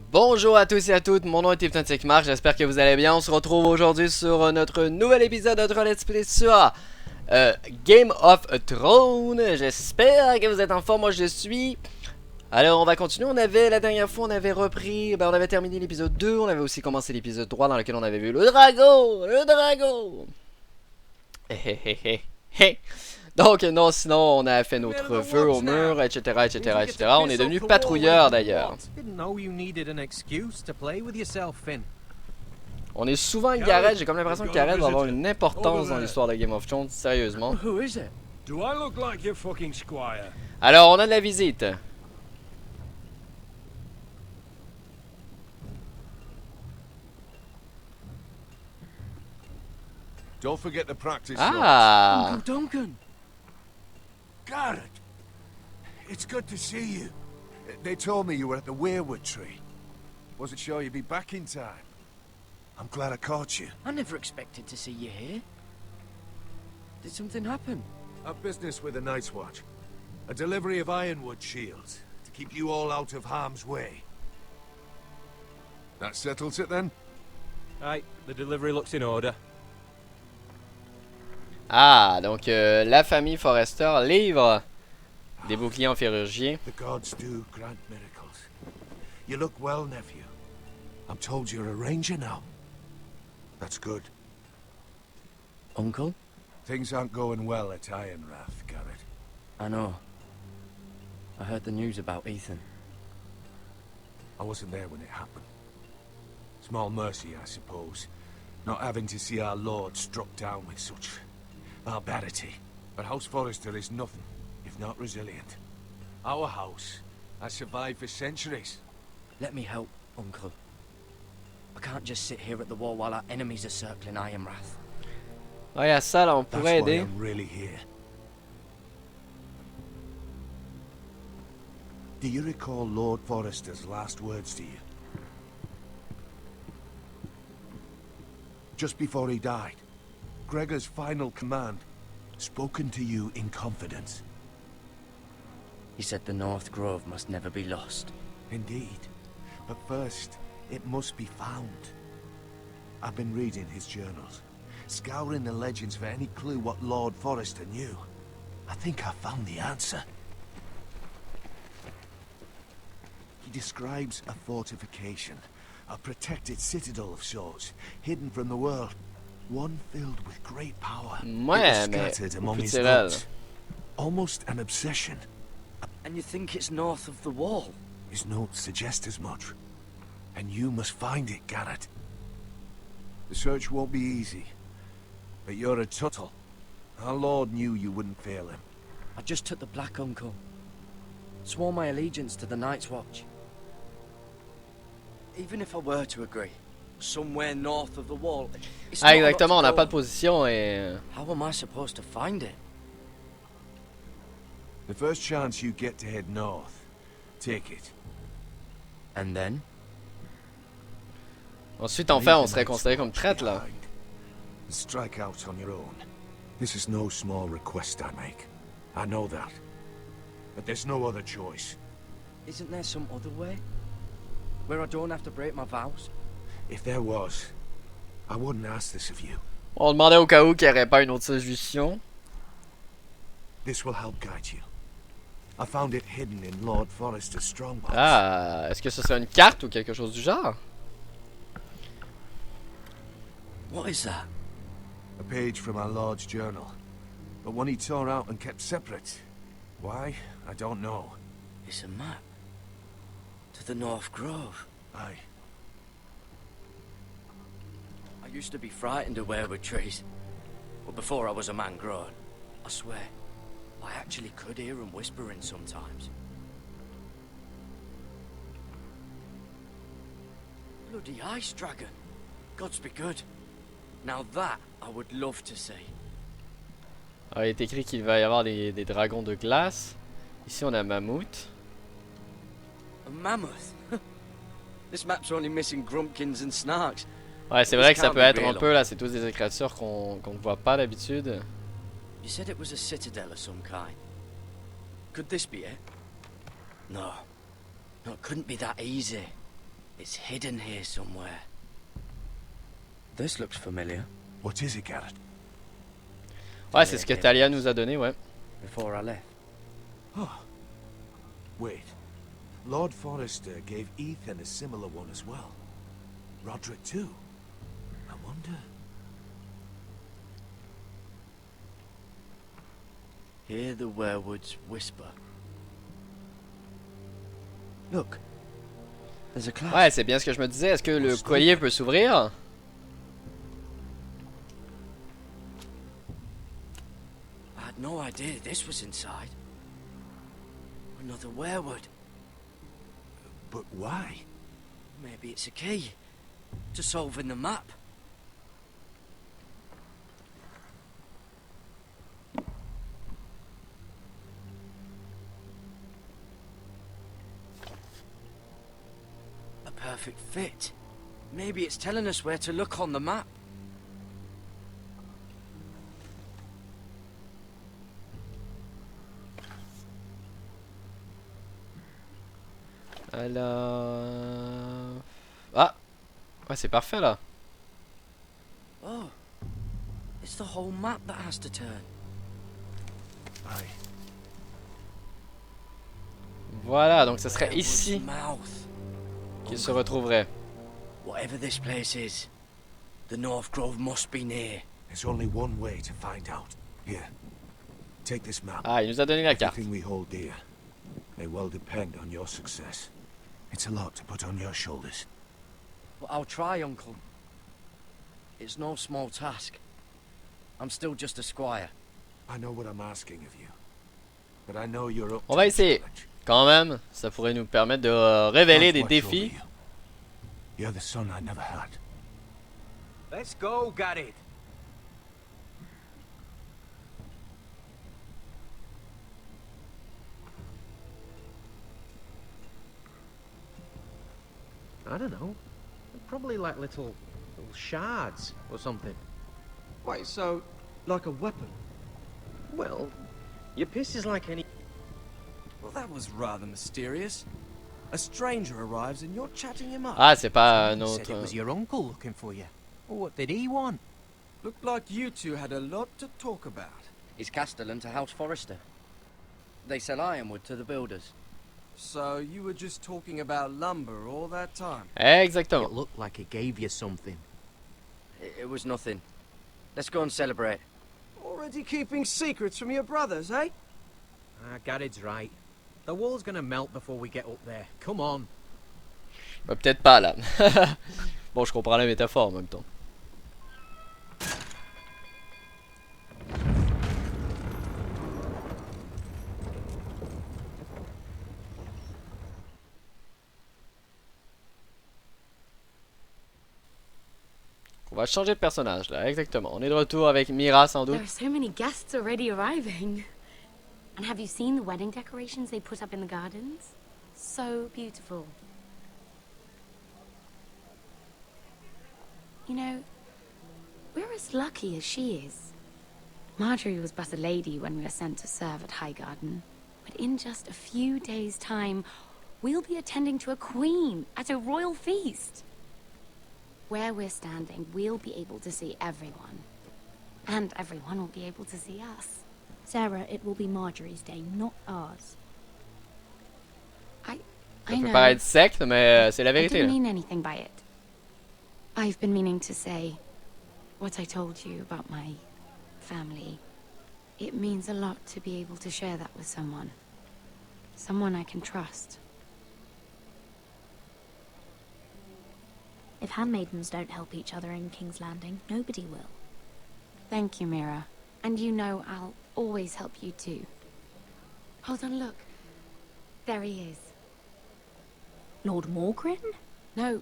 Bonjour à tous et à toutes, mon nom est HypnoticMarc, j'espère que vous allez bien. On se retrouve aujourd'hui sur notre nouvel épisode, notre let's play sur Game of Thrones. J'espère que vous êtes en forme, moi je suis. Alors on va continuer, la dernière fois on avait repris, on avait terminé l'épisode 2, on avait aussi commencé l'épisode 3 dans lequel on avait vu le dragon. Donc non, sinon on a fait notre vœu au mur, etc. On est devenu patrouilleur d'ailleurs. On est souvent à Gareth, j'ai comme l'impression que Gareth va avoir une importance dans l'histoire de Game of Thrones, sérieusement. Alors on a de la visite. Don't forget to practice. Ah! Uncle Duncan! Garrett! It's good to see you. They told me you were at the weirwood tree. Wasn't sure you'd be back in time. I'm glad I caught you. I never expected to see you here. Did something happen? A business with the Night's Watch. A delivery of ironwood shields to keep you all out of harm's way. That settles it then? Aye, the delivery looks in order. Ah, donc la famille Forrester livre des boucliers anti-chirurgiens. The gods do grant miracles. You look well, nephew. I'm told you're a ranger now. That's good. Uncle? Things aren't going well at Ironrath, Garrett. I know. I heard the news about Ethan. I wasn't there when it happened. Small mercy, I suppose, not having to see our lord struck down with such barbarity. But House Forrester is nothing if not resilient. Our house has survived for centuries. Let me help, Uncle. I can't just sit here at the wall while our enemies are circling Ironrath. Ouais, à ça, là, on That's pourrait why aider. I'm really here. Do you recall Lord Forrester's last words to you? Just before he died, Gregor's final command, spoken to you in confidence. He said the North Grove must never be lost. Indeed. But first, it must be found. I've been reading his journals, scouring the legends for any clue what Lord Forrester knew. I think I found the answer. He describes a fortification, a protected citadel of sorts, hidden from the world. One filled with great power. Ouais, mais Scattered among his Literal. notes. Almost an obsession. And you think it's north of the wall? His notes suggest as much. And you must find it, Garrett. The search won't be easy. But you're a Tuttle. Our Lord knew you wouldn't fail him. I just took the black, Uncle. Swore my allegiance to the Night's Watch. Even if I were to agree, somewhere north of the wall, it's Ah, not a lot exactement, on to n'a go pas de on. position et... How am I supposed to find it? The first chance you get to head north, take it. And then? Ensuite, en fait, on serait considéré comme traître, là. Behind. And strike out on your own. This is no small request I make. I know that. But there's no other choice. Isn't there some other way? Where I don't have to break my vows? If there was, I wouldn't ask this of you. On demandait au cas où qu'il n'y aurait pas une autre solution. This will help guide you. I found it hidden in Lord Forrester's strongbox. Ah, est-ce que ce serait une carte ou quelque chose du genre? What is that? A page from our Lord's journal. But one he tore out and kept separate. Why? I don't know. It's a map. To the North Grove. Aye. I used to be frightened of weirwood trees. But before I was a man grown, I swear, I actually could hear them whispering sometimes. Bloody ice dragon. Gods be good. Now that I would love to see. Alors, il est écrit qu'il va y avoir des dragons de glace. Ici, on a mammouth. A mammoth. This map's only missing grumpkins and snarks. Ouais, c'est vrai que ça peut être un peu, là, c'est tous des créatures qu'on ne voit pas d'habitude. You said it was a citadel of some kind. Could this be it? No. No, it couldn't be that easy. It's hidden here somewhere. This looks familiar. What is it, Garrett? Ouais, c'est ce que Talia nous a donné, ouais. Before I left. Oh. Wait. Lord Forrester gave Ethan a similar one as well. Roderick too. I wonder. Hear the werewoods whisper. Look. There's a clasp. Ouais, c'est bien ce que je me disais. Est-ce que le collier peut s'ouvrir? I had no idea this was inside. Another werewood. But why? Maybe it's a key to solving the map. A perfect fit. Maybe it's telling us where to look on the map. Alors... Ah! Ouais, c'est parfait là. Oh, it's the whole map that has to turn. Aye. Voilà, donc ce serait ici Mouth. qu'il se retrouverait. Whatever this place is, the North Grove must be near. There's only one way to find out. Here. Take this map. Ah, il nous a donné la carte. Everything we hold dear may well depend on your success. It's a lot to put on your shoulders. But I'll try, Uncle. It's no small task. I'm still just a squire. I know what I'm asking of you, but I know you're up On to va the essayer. challenge. Quand même, ça pourrait nous permettre de révéler des God's watch over défis. you. You're the son I never had. Let's go, Garrett. I don't know. Probably like little shards or something. Wait, so, like a weapon? Well, your piss is like any... Well, that was rather mysterious. A stranger arrives and you're chatting him up. Ah, c'est pas Said it notre... was your uncle looking for you. What did he want? Looked like you two had a lot to talk about. It's Castellan to House Forrester. They sell ironwood to the builders. So, you were just talking about lumber all that time? It Exactement. looked like he gave you something. It was nothing. Let's go and celebrate. Already keeping secrets from your brothers, eh? Garrett's right. The wall's gonna melt before we get up there. Come on. Bah, peut-être pas là. Bon, je comprends la métaphore en même temps. On va changer de personnage là, exactement. On est de retour avec Mira sans There doute. are so many guests already arriving. And have you seen the wedding decorations they put up in the gardens? So beautiful. You know, we're as lucky as she is. Marjorie was but a lady when we were sent to serve at Highgarden. But in just a few days' time, we'll be attending to a queen at a royal feast. Where we're standing, we'll be able to see everyone. And everyone will be able to see us. Sarah, it will be Marjorie's day, not ours. Ça I peut know. paraître sec, mais c'est la I vérité didn't là. mean anything by it. I've been meaning to say what I told you about my family. It means a lot to be able to share that with someone. Someone I can trust. If handmaidens don't help each other in King's Landing, nobody will. Thank you, Mira. And you know I'll always help you too. Hold on, look. There he is. Lord Morgrin? No,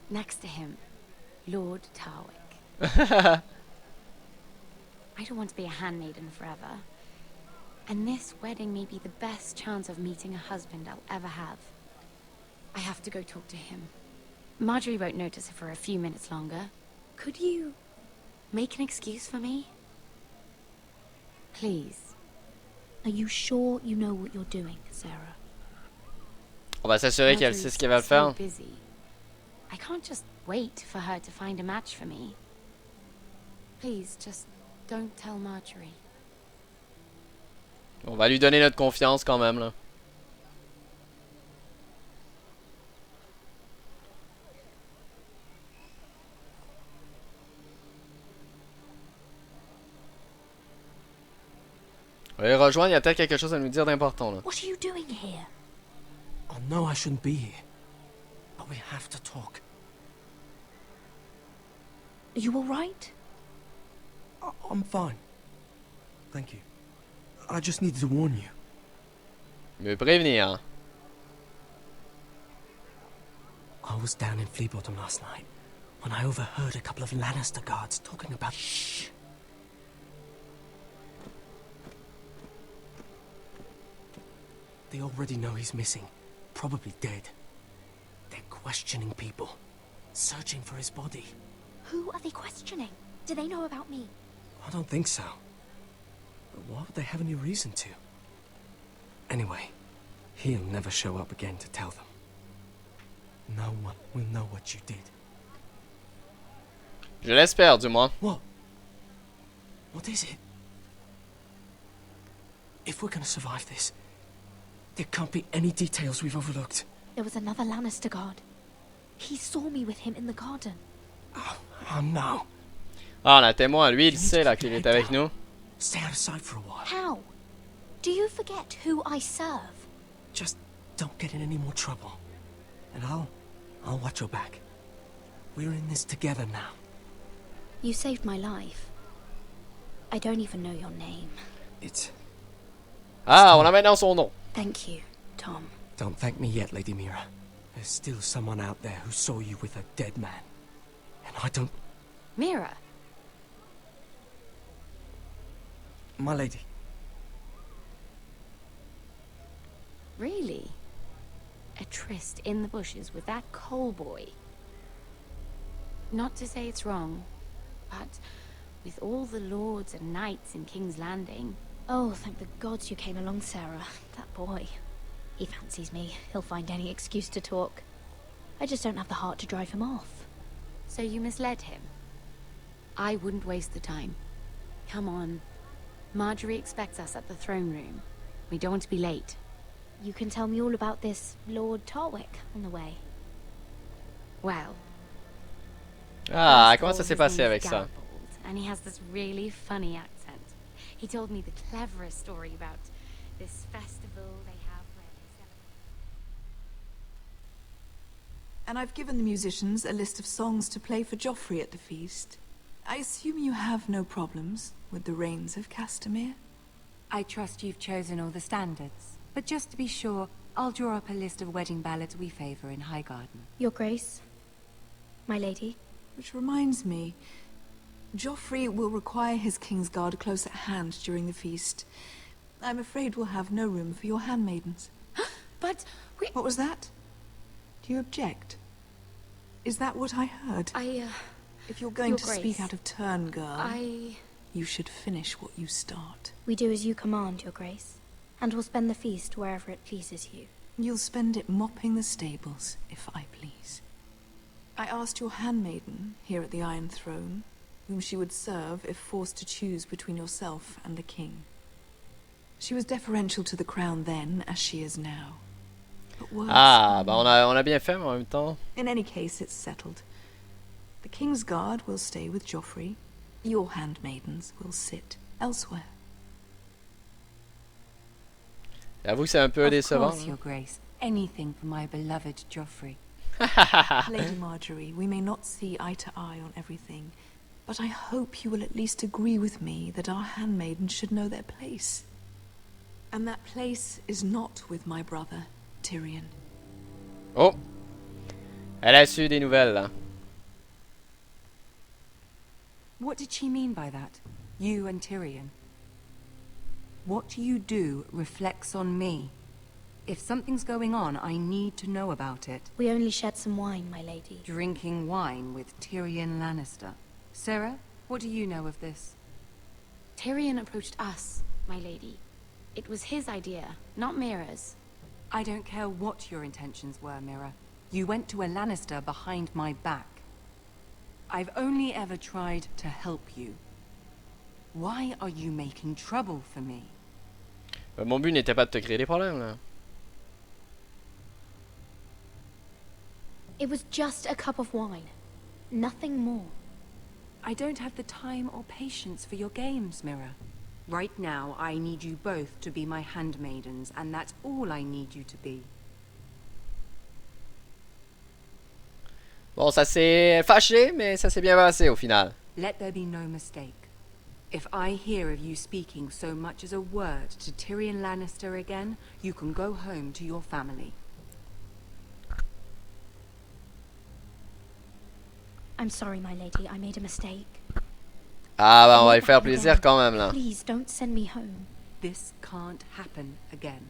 next to him. Lord Tarwick. I don't want to be a handmaiden forever. And this wedding may be the best chance of meeting a husband I'll ever have. I have to go talk to him. Marjorie won't notice it for a few minutes longer. Could you make an excuse for me? Please. Are you sure you know what you're doing, Sarah? On va s'assurer qu'elle sait ce qu'elle va Marjorie's faire. so busy. I can't just wait for her to find a match for me. Please, just don't tell Marjorie. On va lui donner notre confiance quand même là. On va les rejoindre, il y a peut-être quelque chose à nous dire d'important là. What are you doing here? I know I shouldn't be here, but we have to talk. Are you all right? I'm fine. Thank you. I just needed to warn you. Mieux prévenir, hein. I was down in Fleabottom last night when I overheard a couple of Lannister guards talking about... Shh! They already know he's missing. Probably dead. They're questioning people. Searching for his body. Who are they questioning? Do they know about me? I don't think so. But why would they have any reason to? Anyway, he'll never show up again to tell them. No one will know what you did. Je l'espère du moins. What? What is it? If we're gonna survive this, there can't be any details we've overlooked. There was another Lannister guard. He saw me with him in the garden. Oh no. Ah, on a témoin, lui il sait là qu'il est avec nous. Stay out of sight for a while. How? Do you forget who I serve? Just don't get in any more trouble. And I'll watch your back. We're in this together now. You saved my life. I don't even know your name. It's... Ah, on a maintenant son nom. Thank you, Tom. Don't thank me yet, Lady Mira. There's still someone out there who saw you with a dead man. And I don't... Mira, My lady. really? A tryst in the bushes with that coal boy? Not to say it's wrong, but with all the lords and knights in King's Landing... Oh, thank the gods you came along, Sarah. That boy. He fancies me. He'll find any excuse to talk. I just don't have the heart to drive him off. So you misled him? I wouldn't waste the time. Come on. Marjorie expects us at the throne room. We don't want to be late. You can tell me all about this Lord Tarwick on the way. Well... Ah, first comment of ça all, s'est his passé name's avec ça? Garbold, and he has this really funny accent. He told me the cleverest story about this festival they have where they celebrate... And I've given the musicians a list of songs to play for Joffrey at the feast. I assume you have no problems with the Rains of Castamere? I trust you've chosen all the standards. But just to be sure, I'll draw up a list of wedding ballads we favor in Highgarden. Your Grace. My lady. Which reminds me, Joffrey will require his Kingsguard close at hand during the feast. I'm afraid we'll have no room for your handmaidens. But we... What was that? Do you object? Is that what I heard? If you're going Your to Grace, speak out of turn, girl, I... you should finish what you start. We do as you command, Your Grace. And we'll spend the feast wherever it pleases you. You'll spend it mopping the stables, if I please. I asked your handmaiden, here at the Iron Throne, whom she would serve if forced to choose between yourself and the king. She was deferential to the crown then, as she is now. But words... Ah, bah on a bien fait, mais en même temps... In any case, it's settled. The King's Guard will stay with Joffrey. Your handmaidens will sit elsewhere. J'avoue que c'est un peu Of décevant. course, Your Grace. Anything for my beloved Joffrey. Lady Marjorie, we may not see eye to eye on everything, but I hope you will at least agree with me that our handmaidens should know their place. And that place is not with my brother, Tyrion. Oh! Elle a su des nouvelles, là. What did she mean by that? You and Tyrion? What you do reflects on me. If something's going on, I need to know about it. We only shed some wine, my lady. Drinking wine with Tyrion Lannister. Sarah, what do you know of this? Tyrion approached us, my lady. It was his idea, not Mira's. I don't care what your intentions were, Mira. You went to a Lannister behind my back. I've only ever tried to help you. Why are you making trouble for me? Mon but n'était pas de te créer des problèmes là. It was just a cup of wine. Nothing more. I don't have the time or patience for your games, Mira. Right now, I need you both to be my handmaidens, and that's all I need you to be. Bon, ça s'est fâché, mais ça s'est bien passé au final. Let there be no mistake. If I hear of you speaking so much as a word to Tyrion Lannister again, you can go home to your family. I'm sorry, my lady. I made a mistake. Ah bah on va lui faire plaisir quand même là. Please don't send me home. This can't happen again.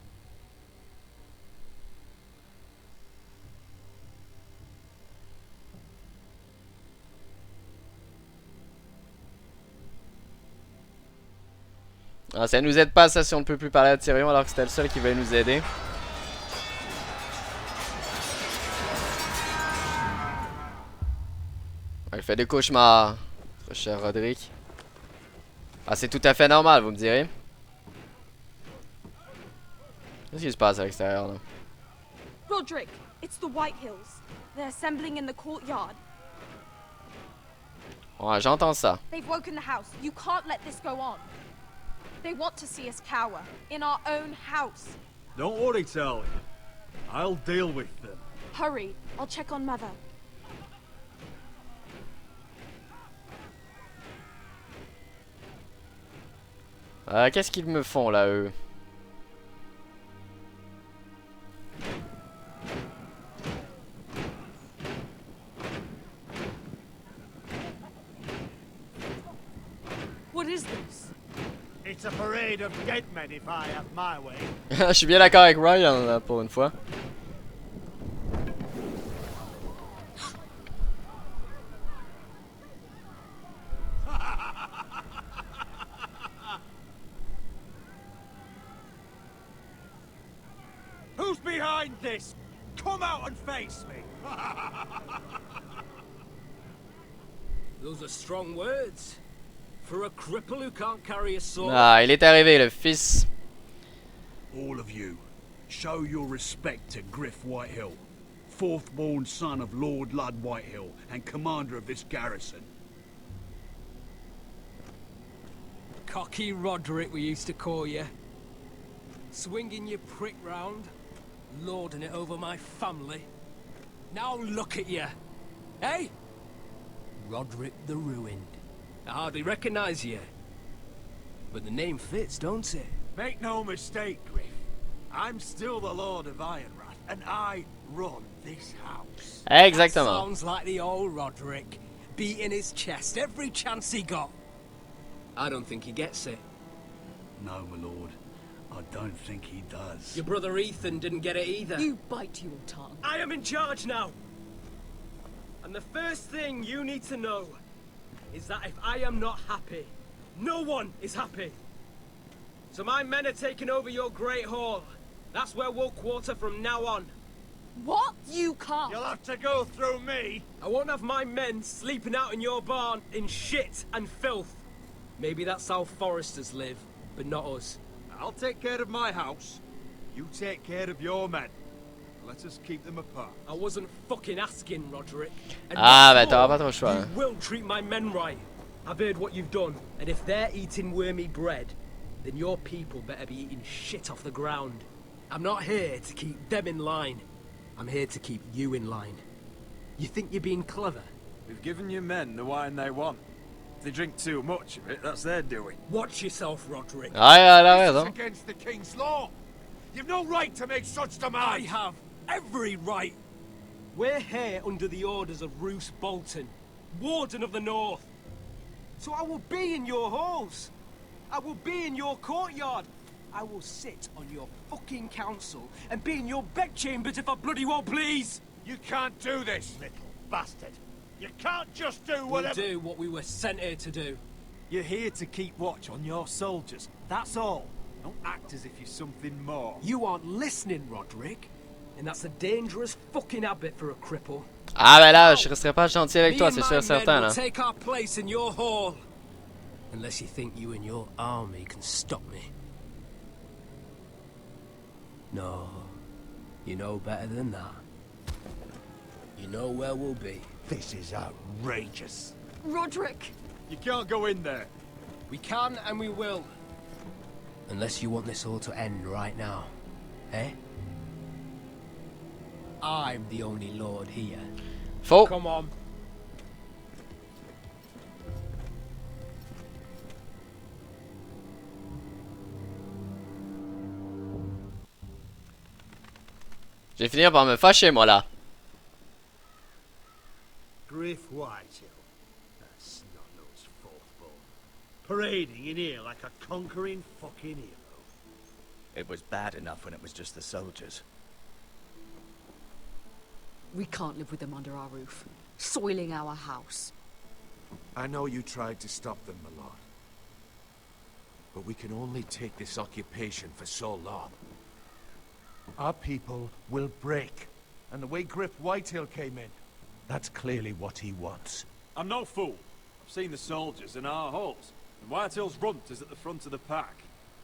Ah, ça nous aide pas ça si on ne peut plus parler à Tyrion alors que c'était le seul qui voulait nous aider. Il fait des cauchemars, notre cher Roderick. Ah, c'est tout à fait normal, vous me direz. Qu'est-ce qui se passe à l'extérieur là? Roderick, it's the Whitehills. They're assembling in the courtyard. Ouais, j'entends ça. They've woken the house. You can't let this go on. They want to see us cower in our own house. Don't worry, Tally. I'll deal with them. Hurry, I'll check on Mother. Qu'est-ce qu'ils me font là, eux? What is this? It's a parade of dead men if I have my way. Je suis bien d'accord avec Ryan là, pour une fois. Who's behind this? Come out and face me. Those are strong words. For a cripple who can't carry a sword. Ah, il est arrivé le fils. All of you, show your respect to Griff Whitehill, fourth-born son of Lord Ludd Whitehill and commander of this garrison. Cocky Roderick, we used to call you. Swinging your prick round, lording it over my family. Now look at you. Hey? Roderick the Ruined. I hardly recognize you. But the name fits, don't it? Make no mistake, Griff. I'm still the Lord of Ironrath, and I run this house. Exactement. That sounds like the old Roderick, beating his chest every chance he got. I don't think he gets it. No, my lord. I don't think he does. Your brother Ethan didn't get it either. You bite your tongue. I am in charge now. And the first thing you need to know is that if I am not happy, no one is happy. So my men are taking over your Great Hall. That's where we'll quarter from now on. What? You can't. You'll have to go through me. I won't have my men sleeping out in your barn in shit and filth. Maybe that's how foresters live, but not us. I'll take care of my house. You take care of your men. Let us keep them apart. I wasn't fucking asking, Roderick. And Ah, what's bah t'auras more, pas trop le choix. you will treat my men right. I've heard what you've done, and if they're eating wormy bread, then your people better be eating shit off the ground. I'm not here to keep them in line. I'm here to keep you in line. You think you're being clever? We've given your men the wine they want. If they drink too much of it, that's their doing. Watch yourself, Roderick. Ah, elle a This raison. is against the king's law. You've no right to make such I demands. have every right. We're here under the orders of Roose Bolton, Warden of the North. So I will be in your halls. I will be in your courtyard. I will sit on your fucking council and be in your bedchambers if I bloody well please. You can't do this, little bastard. You can't just do We'll whatever. do what we were sent here to do. You're here to keep watch on your soldiers. That's all. Don't act as if you're something more. You aren't listening, Roderick. And that's a dangerous fucking habit for a cripple. Ah ben là, je resterai pas gentil avec toi, c'est sûr et certain là. Take our place in your hall. Unless you think you and your army can stop me. No, you know better than that. You know where we'll be. This is outrageous. Roderick! You can't go in there. We can and we will. Unless you want this all to end right now. Eh? I'm the only lord here. Faux. Come on. Je vais finir par me fâcher moi là. Griff Whitehill. That snot-nosed fourth-born. Parading in here like a conquering fucking hero. It was bad enough when it was just the soldiers. We can't live with them under our roof, soiling our house. I know you tried to stop them, my lord. But we can only take this occupation for so long. Our people will break. And the way Griff Whitehill came in, that's clearly what he wants. I'm no fool. I've seen the soldiers in our halls, and Whitehill's runt is at the front of the pack.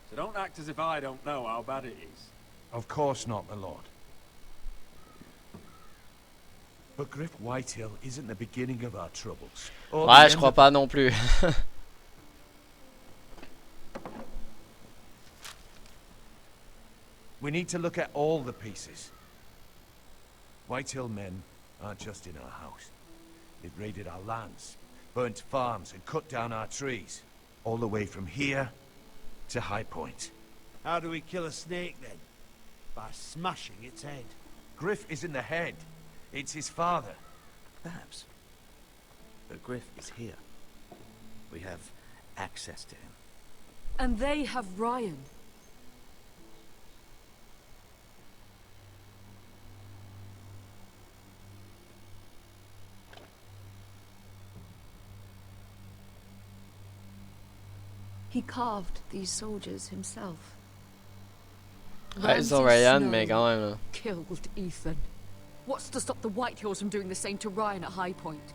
So don't act as if I don't know how bad it is. Of course not, my lord. But Griff Whitehill isn't the beginning of our troubles. Ouais, je crois pas non plus. We need to look at all the pieces. Whitehill men aren't just in our house. They've raided our lands, burnt farms, and cut down our trees. All the way from here to High Point. How do we kill a snake then? By smashing its head. Griff isn't the head. It's his father. Perhaps. But Griff is here. We have access to him. And they have Ryan. He carved these soldiers himself. Ouais, ils ont Ryan, mais quand même là. Killed Ethan. What's to stop the Whitehills from doing the same to Ryan at High Point?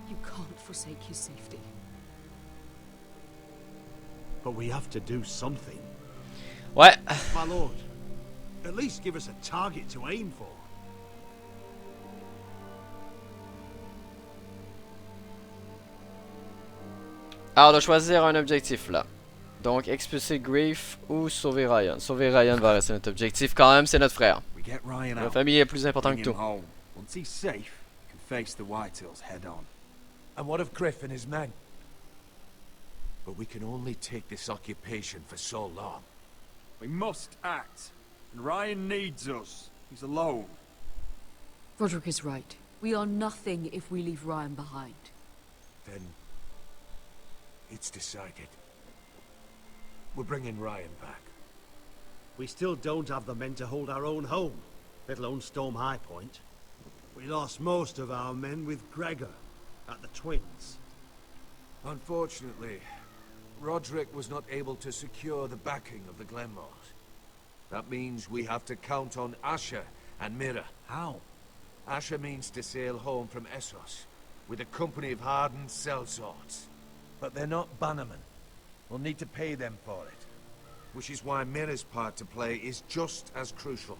You can't forsake his safety. But we have to do something. Ouais. My lord, at least give us a target to aim for. Alors, on doit choisir un objectif là. Donc, expulser Griff ou sauver Ryan. Sauver Ryan va rester notre objectif quand même, c'est notre frère. La famille est plus importante que tout. Once he's safe, he can face the Whitehills head on. And what of Griff and his men? But we can only take this occupation for so long. We must act. And Ryan needs us. He's alone. Roderick is right. We are nothing if we leave Ryan behind. Then it's decided. We're bringing Ryan back. We still don't have the men to hold our own home, let alone storm High Point. We lost most of our men with Gregor at the Twins. Unfortunately, Roderick was not able to secure the backing of the Glenmores. That means we have to count on Asher and Mira. How? Asher means to sail home from Essos with a company of hardened sellswords. But they're not bannermen. We'll need to pay them for it. Which is why Mira's part to play is just as crucial.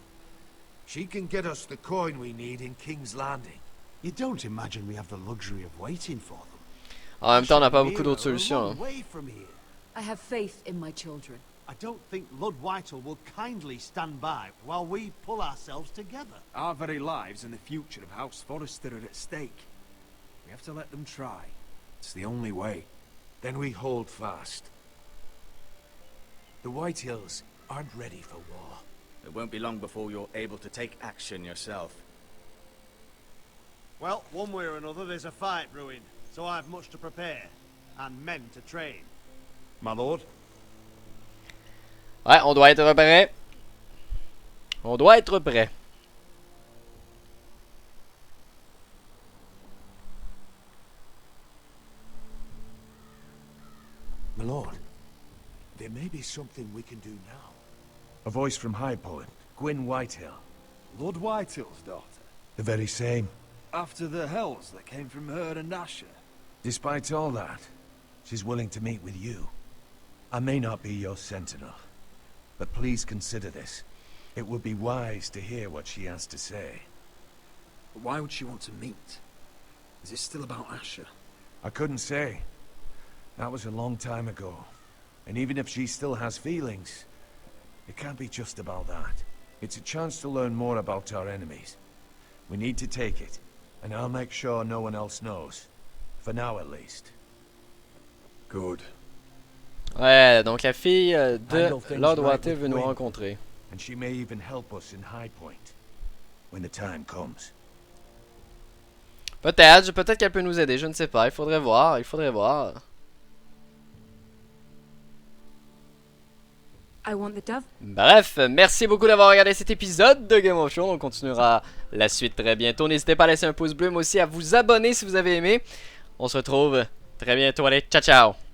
She can get us the coin we need in King's Landing. You don't imagine we have the luxury of waiting for them? En même temps, on n'a pas beaucoup d'autres solutions. Away from here. I have faith in my children. I don't think Lord Whitehall will kindly stand by while we pull ourselves together. Our very lives and the future of House Forrester are at stake. We have to let them try. It's the only way. Then we hold fast. The Whitehills aren't ready for war. It won't be long before you're able to take action yourself. Well, one way or another, there's a fight brewing, so I have much to prepare, and men to train. My lord? Ouais, on doit être prêt. On doit être prêt. My lord, they There may be something we can do now. A voice from High Point, Gwyn Whitehill. Lord Whitehill's daughter? The very same. After the hells that came from her and Asher? Despite all that, she's willing to meet with you. I may not be your sentinel, but please consider this. It would be wise to hear what she has to say. But why would she want to meet? Is it still about Asher? I couldn't say. That was a long time ago. And even if she still has feelings, it can't be just about that. It's a chance to learn more about our enemies. We need to take it, and I'll make sure no one else knows. For now, at least. Good. Ouais, donc la fille de Lord Whitehill veut nous rencontrer. And she may even help us in High Point when the time comes. Peut-être qu'elle peut nous aider, je ne sais pas, il faudrait voir, I want the dove. Bref, merci beaucoup d'avoir regardé cet épisode de Game of Thrones. On continuera la suite très bientôt. N'hésitez pas à laisser un pouce bleu, mais aussi à vous abonner si vous avez aimé. On se retrouve très bientôt. Allez, ciao ciao!